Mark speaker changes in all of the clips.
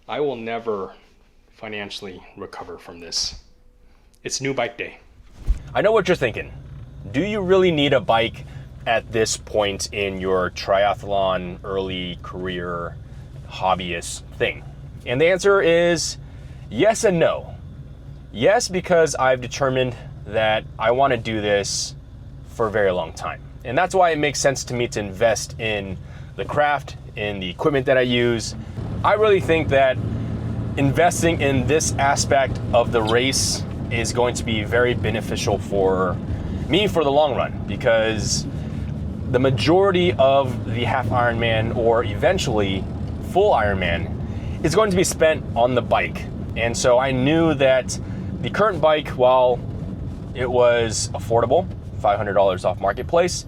Speaker 1: I will never financially recover from this. It's new bike day.
Speaker 2: I know what you're thinking. Do you really need a bike at this point in your triathlon early career hobbyist thing? And the answer is yes and no. Yes, because I've determined that I want to do this for a very long time. And that's why it makes sense to me to invest in the craft, in the equipment that I use. I really think that investing in this aspect of the race is going to be very beneficial for me for the long run, because the majority of the half Ironman or eventually full Ironman is going to be spent on the bike. And so I knew that the current bike, while it was affordable, $500 off marketplace,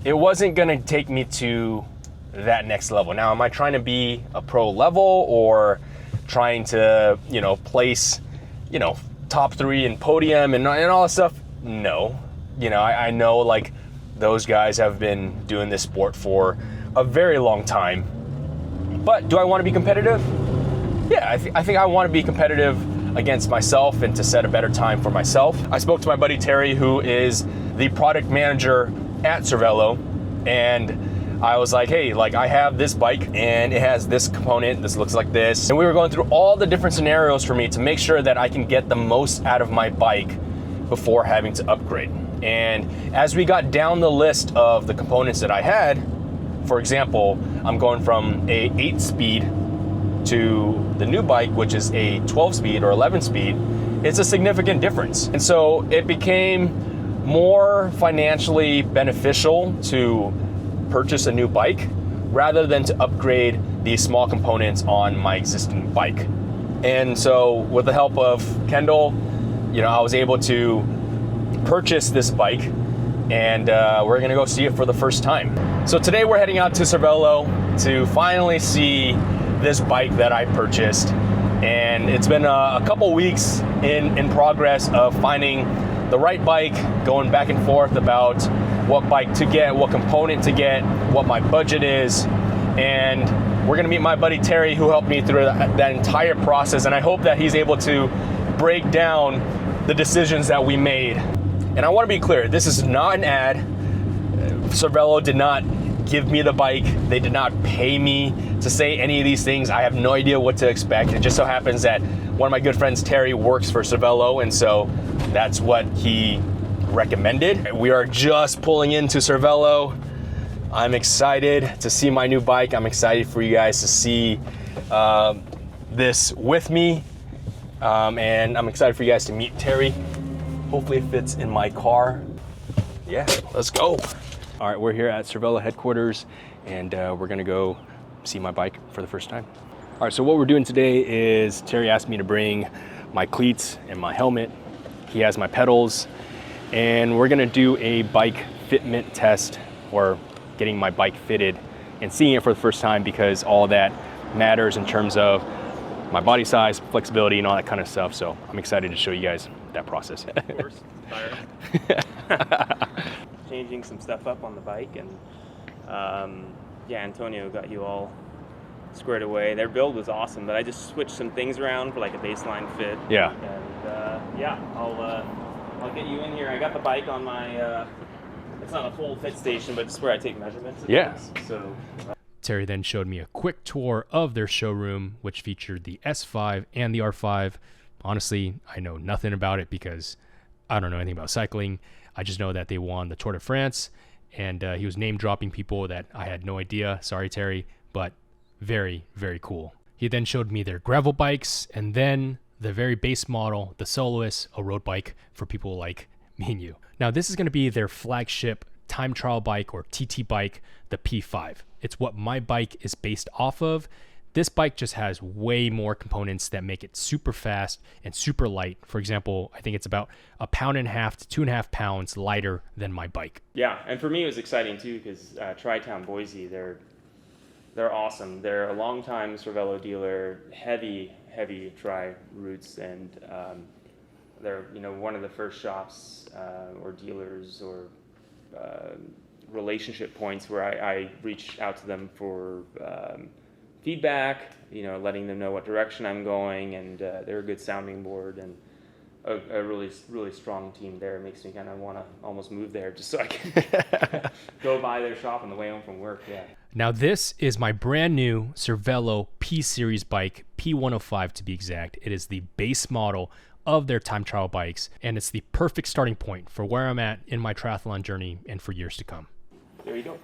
Speaker 2: it wasn't gonna take me to that next level. Now, am I trying to be a pro level or trying to, place, top 3 in podium and all that stuff? No. I know like those guys have been doing this sport for a very long time. But do I want to be competitive? Yeah, I think I want to be competitive against myself and to set a better time for myself. I spoke to my buddy Terry, who is the product manager at Cervélo, and I was like, hey, I have this bike and it has this component, this looks like this. And we were going through all the different scenarios for me to make sure that I can get the most out of my bike before having to upgrade. And as we got down the list of the components that I had, for example, I'm going from a 8-speed to the new bike, which is a 12-speed or 11-speed. It's a significant difference. And so it became more financially beneficial to purchase a new bike rather than to upgrade these small components on my existing bike. And so with the help of Kendall, I was able to purchase this bike, and we're gonna go see it for the first time. So today we're heading out to Cervélo to finally see this bike that I purchased. And it's been a couple weeks in progress of finding the right bike, going back and forth about what bike to get, what component to get, what my budget is. And we're gonna meet my buddy Terry, who helped me through that entire process. And I hope that he's able to break down the decisions that we made. And I wanna be clear, this is not an ad. Cervélo did not give me the bike. They did not pay me to say any of these things. I have no idea what to expect. It just so happens that one of my good friends, Terry, works for Cervélo, and so that's what he recommended. We are just pulling into Cervélo. I'm excited to see my new bike. I'm excited for you guys to see this with me. And I'm excited for you guys to meet Terry. Hopefully it fits in my car. Yeah, let's go. All right, we're here at Cervélo headquarters, and we're gonna go see my bike for the first time. All right, so what we're doing today is Terry asked me to bring my cleats and my helmet. He has my pedals, and we're gonna do a bike fitment test, or getting my bike fitted and seeing it for the first time, because all that matters in terms of my body size, flexibility, and all that kind of stuff. So I'm excited to show you guys that process.
Speaker 3: Of course, changing some stuff up on the bike, and yeah, Antonio got you all squared away. Their build was awesome, but I just switched some things around for like a baseline fit.
Speaker 2: Yeah.
Speaker 3: And yeah, I'll get you in here. I got the bike on my. It's not a full fit station, but it's where I take measurements.
Speaker 2: Yeah.
Speaker 3: So.
Speaker 1: Terry then showed me a quick tour of their showroom, which featured the S5 and the R5. Honestly, I know nothing about it because I don't know anything about cycling. I just know that they won the Tour de France, and he was name dropping people that I had no idea. Sorry, Terry, but very, very cool. He then showed me their gravel bikes, and then the very base model, the Soloist, a road bike for people like me and you. Now, this is going to be their flagship time trial bike, or TT bike, the P5. It's what my bike is based off of. This bike just has way more components that make it super fast and super light. For example, I think it's about 1.5 pounds to 2.5 pounds lighter than my bike.
Speaker 3: Yeah, and for me it was exciting too, because TriTown Boise, they're awesome. They're a long-time Cervélo dealer, heavy tri roots, and they're one of the first shops or dealers or relationship points where I reach out to them for feedback, letting them know what direction I'm going, and they're a good sounding board, and a really, really strong team there. It makes me kind of want to almost move there just so I can go by their shop on the way home from work. Yeah.
Speaker 1: Now this is my brand new Cervelo P Series bike, P105 to be exact. It is the base model of their time trial bikes, and it's the perfect starting point for where I'm at in my triathlon journey and for years to come.
Speaker 3: There you go.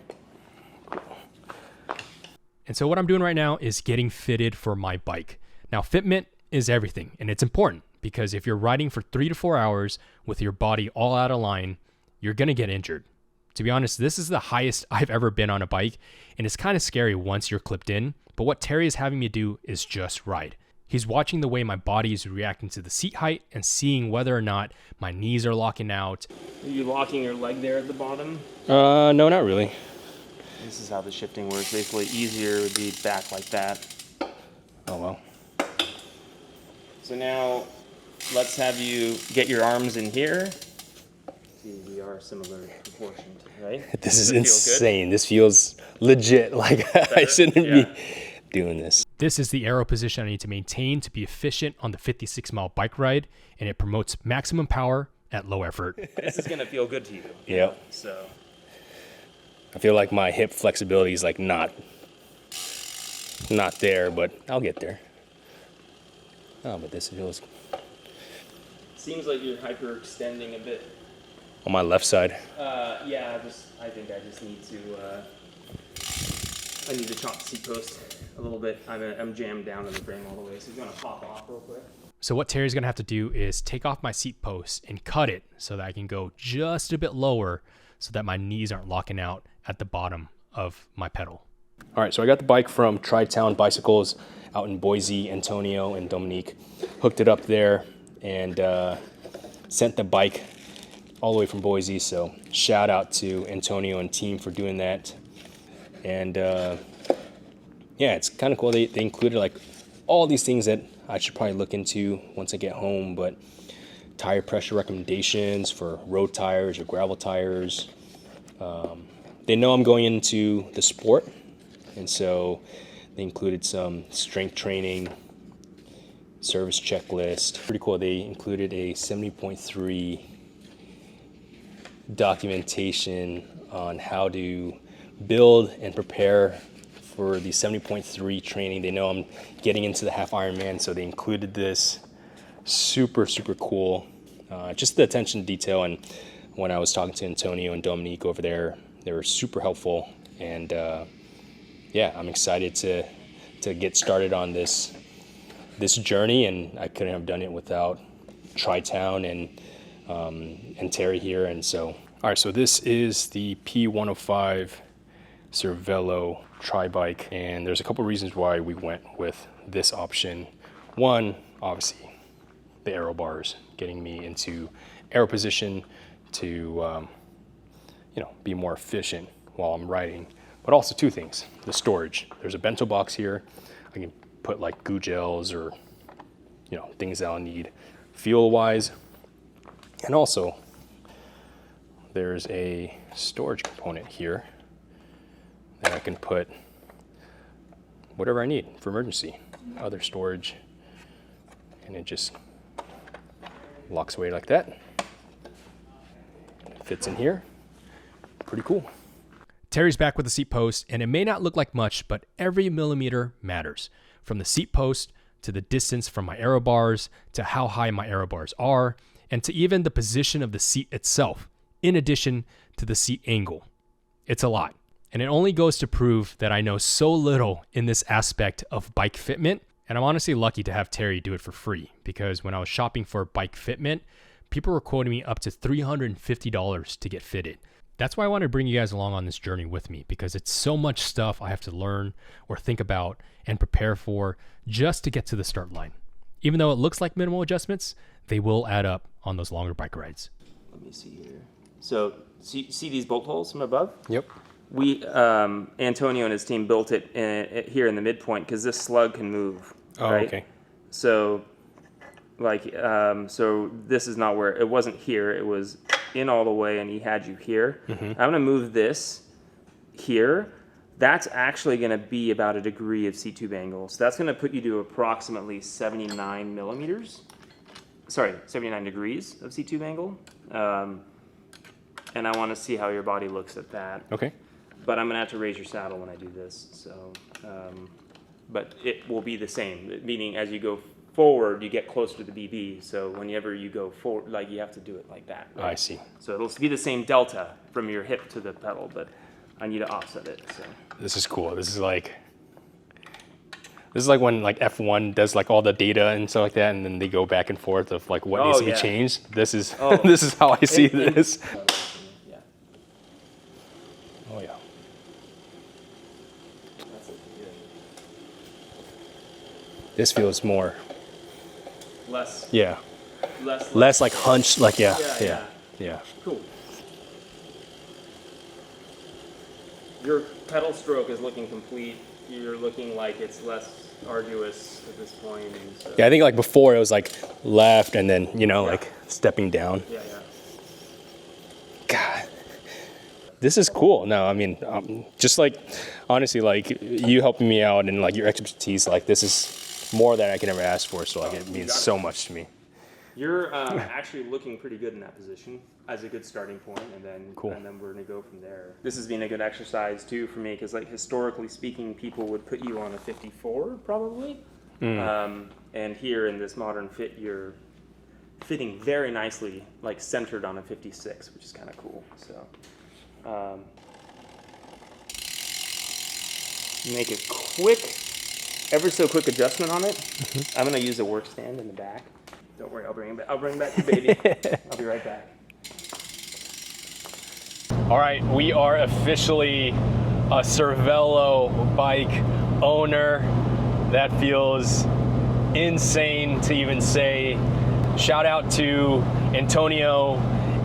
Speaker 1: And so what I'm doing right now is getting fitted for my bike. Now fitment is everything, and it's important because if you're riding for 3 to 4 hours with your body all out of line, you're gonna get injured. To be honest, this is the highest I've ever been on a bike, and it's kind of scary once you're clipped in, but what Terry is having me do is just ride. He's watching the way my body is reacting to the seat height and seeing whether or not my knees are locking out.
Speaker 3: Are you locking your leg there at the bottom?
Speaker 2: No, not really.
Speaker 3: This is how the shifting works. Basically, easier would be back like that.
Speaker 2: Oh, well.
Speaker 3: So now, let's have you get your arms in here. See, we are similar proportioned, right?
Speaker 2: This is
Speaker 3: Does it feel
Speaker 2: insane. This feels legit. Like I shouldn't be doing this.
Speaker 1: This is the aero position I need to maintain to be efficient on the 56-mile bike ride, and it promotes maximum power at low effort.
Speaker 3: This is gonna feel good to you.
Speaker 2: Yep.
Speaker 3: So
Speaker 2: I feel like my hip flexibility is like not there, but I'll get there. Oh, but this feels
Speaker 3: seems like you're hyperextending a bit.
Speaker 2: on my left side.
Speaker 3: Yeah, I think I just need to. I need to chop the seat post a little bit. I'm jammed down in the frame all the way, so he's gonna pop off real quick.
Speaker 1: So what Terry's gonna have to do is take off my seat post and cut it so that I can go just a bit lower so that my knees aren't locking out at the bottom of my pedal.
Speaker 2: All right, so I got the bike from TriTown Bicycles out in Boise, Antonio, and Dominique. Hooked it up there and sent the bike all the way from Boise. So shout out to Antonio and team for doing that. And yeah, it's kind of cool. They included like all these things that I should probably look into once I get home, but tire pressure recommendations for road tires or gravel tires. They know I'm going into the sport, and so they included some strength training, service checklist. Pretty cool. They included a 70.3 documentation on how to build and prepare for the 70.3 training. They know I'm getting into the half Ironman, so they included this. Super, super cool. Just the attention to detail. And when I was talking to Antonio and Dominique over there, they were super helpful. And yeah, I'm excited to get started on this journey. And I couldn't have done it without TriTown and Terry here. And so, all right, so this is the P105 Cervélo tri-bike, and there's a couple reasons why we went with this option. One, obviously, the aero bars, getting me into aero position to be more efficient while I'm riding. But also two things: the storage. There's a bento box here. I can put like goo gels or things that I'll need fuel-wise, and also there's a storage component here that I can put whatever I need for emergency, other storage, and it just locks away like that. It fits in here. Pretty cool.
Speaker 1: Terry's back with the seat post, and it may not look like much, but every millimeter matters. From the seat post to the distance from my aero bars to how high my aero bars are, and to even the position of the seat itself, in addition to the seat angle. It's a lot. And it only goes to prove that I know so little in this aspect of bike fitment. And I'm honestly lucky to have Terry do it for free, because when I was shopping for bike fitment, people were quoting me up to $350 to get fitted. That's why I wanted to bring you guys along on this journey with me, because it's so much stuff I have to learn or think about and prepare for just to get to the start line. Even though it looks like minimal adjustments, they will add up on those longer bike rides.
Speaker 3: Let me see here. So see these bolt holes from above?
Speaker 2: Yep.
Speaker 3: We, Antonio and his team built it here in the midpoint because this slug can move.
Speaker 2: Oh,
Speaker 3: right?
Speaker 2: okay.
Speaker 3: So, so this is not where, it wasn't here, it was in all the way and he had you here.
Speaker 2: Mm-hmm.
Speaker 3: I'm going to move this here. That's actually going to be about a degree of seat tube angle. So that's going to put you to approximately 79 millimeters. Sorry, 79 degrees of seat tube angle. And I want to see how your body looks at that.
Speaker 2: Okay.
Speaker 3: But I'm going to have to raise your saddle when I do this. So, but it will be the same, meaning as you go forward, you get closer to the BB. So whenever you go forward, like you have to do it like that. Right?
Speaker 2: I see.
Speaker 3: So it'll be the same delta from your hip to the pedal, but I need to offset it. So
Speaker 2: This is cool. This is like when like F1 does like all the data and stuff like that, and then they go back and forth of like what needs to be changed. This is this is how I see this.
Speaker 3: Yeah.
Speaker 2: Oh yeah.
Speaker 3: That's it.
Speaker 2: This feels more.
Speaker 3: Less.
Speaker 2: Yeah.
Speaker 3: Less
Speaker 2: like hunched. Like yeah.
Speaker 3: Cool. Your pedal stroke is looking complete. You're looking like it's less arduous at this point. And so.
Speaker 2: Yeah, I think like before it was like left and then, you know, like stepping down.
Speaker 3: Yeah.
Speaker 2: God, this is cool. No, I mean, just like, honestly, like you helping me out and like your expertise, like this is more than I can ever ask for. So like it means so much to me.
Speaker 3: You're actually looking pretty good in that position as a good starting point, and then and then we're gonna go from there. This has been a good exercise too for me because, like, historically speaking, people would put you on a 54 probably, and here in this modern fit, you're fitting very nicely, like centered on a 56, which is kind of cool. So make a quick, ever so quick adjustment on it. I'm gonna use a work stand in the back. Don't worry, I'll bring it back. I'll bring back the baby. I'll be right back.
Speaker 2: All right, we are officially a Cervélo bike owner. That feels insane to even say. Shout out to Antonio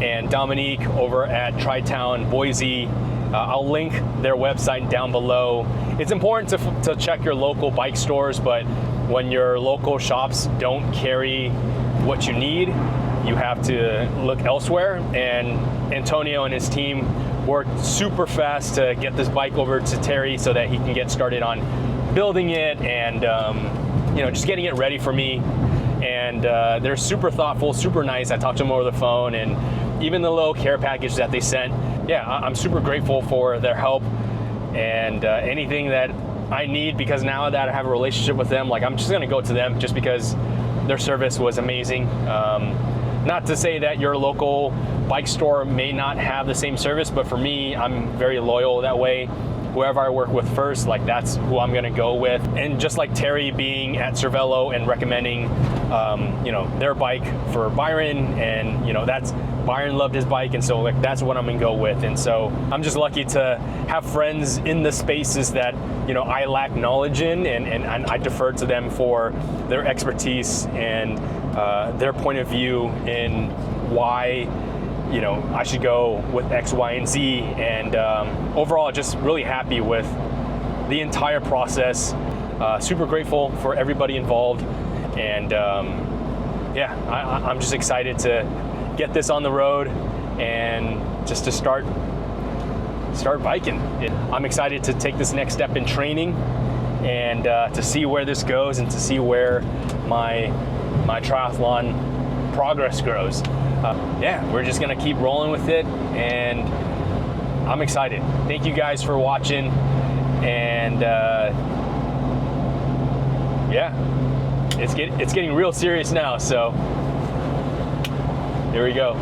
Speaker 2: and Dominique over at TriTown Boise. I'll link their website down below. It's important to check your local bike stores, but when your local shops don't carry what you need, you have to look elsewhere. And Antonio and his team worked super fast to get this bike over to Terry so that he can get started on building it and you know, just getting it ready for me. And they're super thoughtful, super nice. I talked to them over the phone, and even the little care package that they sent. Yeah, I'm super grateful for their help and anything that I need, because now that I have a relationship with them, like I'm just gonna go to them just because their service was amazing. Not to say that your local bike store may not have the same service, but for me, I'm very loyal that way. Whoever I work with first, like that's who I'm gonna go with. And just like Terry being at Cervélo and recommending, you know, their bike for Byron, and you know, that's Byron loved his bike, and so like that's what I'm gonna go with. And so I'm just lucky to have friends in the spaces that, you know, I lack knowledge in, and I defer to them for their expertise and their point of view in why, you know, I should go with X, Y, and Z. And overall, just really happy with the entire process. Super grateful for everybody involved. And yeah, I'm just excited to get this on the road and just to start biking. I'm excited to take this next step in training and to see where this goes and to see where my triathlon progress grows. Yeah, we're just gonna keep rolling with it, and I'm excited. Thank you guys for watching, and yeah, it's getting real serious now, so here we go.